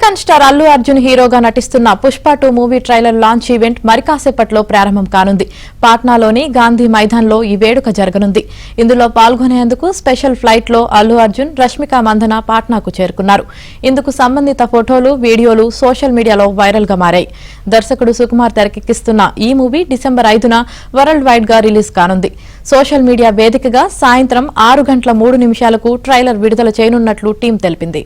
Icon star Allu Arjun హీరోగా నటిస్తున్న Pushpa 2 movie trailer launch event మరికాసేపట్లో ప్రారంభం కానుంది. పాట్నాలోని గాంధీ మైదాన్లో ఈ వేడుక జరగనుంది. ఇందులో పాల్గొనేందుకు స్పెషల్ ఫ్లైట్ లో అల్లు అర్జున్, రష్మిక మందన పాట్నాకు చేరుకున్నారు. ఇందుకు సంబంధిత ఫోటోలు, వీడియోలు సోషల్ మీడియాలో వైరల్ గా మారాయి. దర్శకుడు సుకుమార్ తెరకెక్కిస్తున్న ఈ మూవీ డిసెంబర్ 5న వరల్డ్ వైడ్ గా రిలీజ్ కానుంది. సోషల్ మీడియా వేదికగా సాయంత్రం 6:03 ట్రైలర్ విడుదల చేయనున్నట్లు టీం తెలిపింది.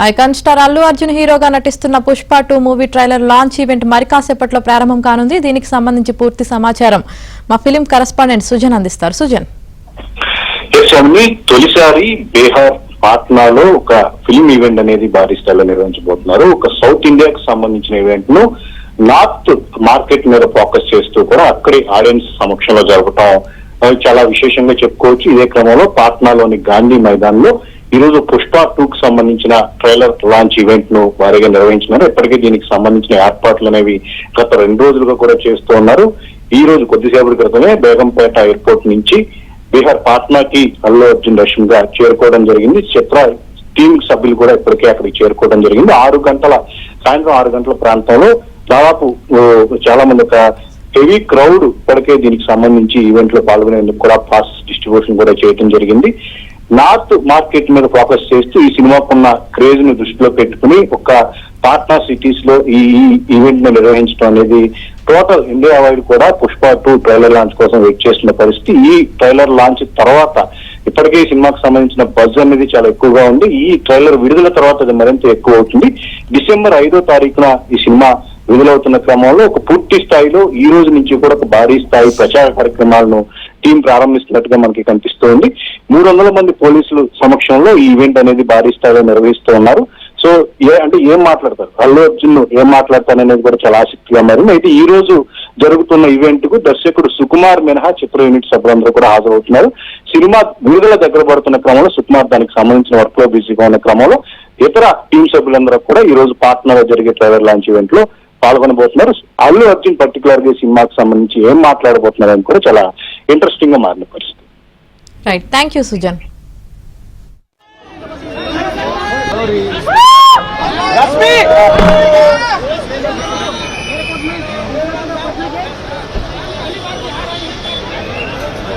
ఐకాన్ స్టార్ అల్లు అర్జున్ హీరోగా నటిస్తున్న Pushpa 2 movie trailer launch event మరికాసేపట్లో ప్రారంభం కానుంది. దీనికి సంబంధించి పూర్తి సమాచారం మా ఫిలిం కరెస్పాండెంట్ సుజన్ అందిస్తారు. సుజన్, తొలిసారి బీహార్ పాట్నాలో ఒక ఫిల్మ్ ఈవెంట్ అనేది భారీ స్థాయిలో నిర్వహించబోతున్నారు. ఒక సౌత్ ఇండియాకి సంబంధించిన ఈవెంట్ ను నార్త్ మార్కెట్ మీద ఫోకస్ చేస్తూ కూడా అక్కడి ఆడియన్స్ సమక్షంలో జరపడం చాలా విశేషంగా చెప్పుకోవచ్చు. ఇదే క్రమంలో పాట్నాలోని గాంధీ మైదాన్ లో ఈ రోజు పుష్ప 2 కు సంబంధించిన ట్రైలర్ లాంచ్ ఈవెంట్ ను భారీగా నిర్వహించినారు. ఇప్పటికే దీనికి సంబంధించిన ఏర్పాట్లు అనేవి గత 2 రోజులుగా కూడా చేస్తూ ఉన్నారు. ఈ రోజు కొద్దిసేపటి క్రితమే బేగంపేట ఎయిర్పోర్ట్ నుంచి బీహార్ పాట్నాకి అల్లు అర్జున్, రష్మిక చేరుకోవడం జరిగింది. చిత్ర టీమ్ సభ్యులు కూడా ఇప్పటికే అక్కడికి చేరుకోవడం జరిగింది. సాయంత్రం 6 గంటల ప్రాంతంలో దాదాపు చాలా మంది హెవీ క్రౌడ్ ఇప్పటికే దీనికి సంబంధించి ఈవెంట్ లో పాల్గొనేందుకు కూడా పాస్ డిస్ట్రిబ్యూషన్ కూడా చేయడం జరిగింది. నార్త్ మార్కెట్ మీద ఫోకస్ చేస్తూ ఈ సినిమాకున్న క్రేజ్ ను దృష్టిలో పెట్టుకుని ఒక పాట్నా సిటీస్ లో ఈ ఈవెంట్ ను నిర్వహించడం అనేది టోటల్ ఇండియా వైడ్ కూడా పుష్ప 2 ట్రైలర్ లాంచ్ కోసం వెయిట్ చేస్తున్న పరిస్థితి. ఈ ట్రైలర్ లాంచ్ తర్వాత ఇప్పటికే ఈ సినిమాకు సంబంధించిన బజ్ అనేది చాలా ఎక్కువగా ఉంది. ఈ ట్రైలర్ విడుదల తర్వాత అది మరింత ఎక్కువ అవుతుంది. డిసెంబర్ 5వ తారీఖున ఈ సినిమా విడుదలవుతున్న క్రమంలో ఒక పూర్తి స్థాయిలో ఈ రోజు నుంచి కూడా ఒక భారీ స్థాయి ప్రచార కార్యక్రమాలను టీం ప్రారంభిస్తున్నట్టుగా మనకి కనిపిస్తోంది. 300 మంది పోలీసులు సమక్షంలో ఈ ఈవెంట్ అనేది భారీ స్థాయిలో నిర్వహిస్తూ ఉన్నారు. సో ఏం మాట్లాడతారు, అల్లు అర్జున్ ఏం మాట్లాడతారు అనేది కూడా చాలా ఆసక్తిగా మారింది. అయితే ఈ రోజు జరుగుతున్న ఈవెంట్ కు దర్శకుడు సుకుమార్ మినహా చిత్ర యూనిట్ సభ్యులందరూ కూడా హాజరవుతున్నారు. సినిమా విడుదల దగ్గర పడుతున్న క్రమంలో సుకుమార్ దానికి సంబంధించిన వర్క్ లో బిజీగా ఉన్న క్రమంలో ఇతర టీం సభ్యులందరూ కూడా ఈ రోజు పాట్నాలో జరిగే ట్రైలర్ లాంచ్ ఈవెంట్ లో పాల్గొనబోతున్నారు. అల్లు అర్జున్ పర్టికులర్ గా సినిమాకి సంబంధించి ఏం మాట్లాడబోతున్నారు అని కూడా చాలా ఇంట్రెస్టింగ్ గా మారిన పరిస్థితి. Right, thank you Sujan. That's me!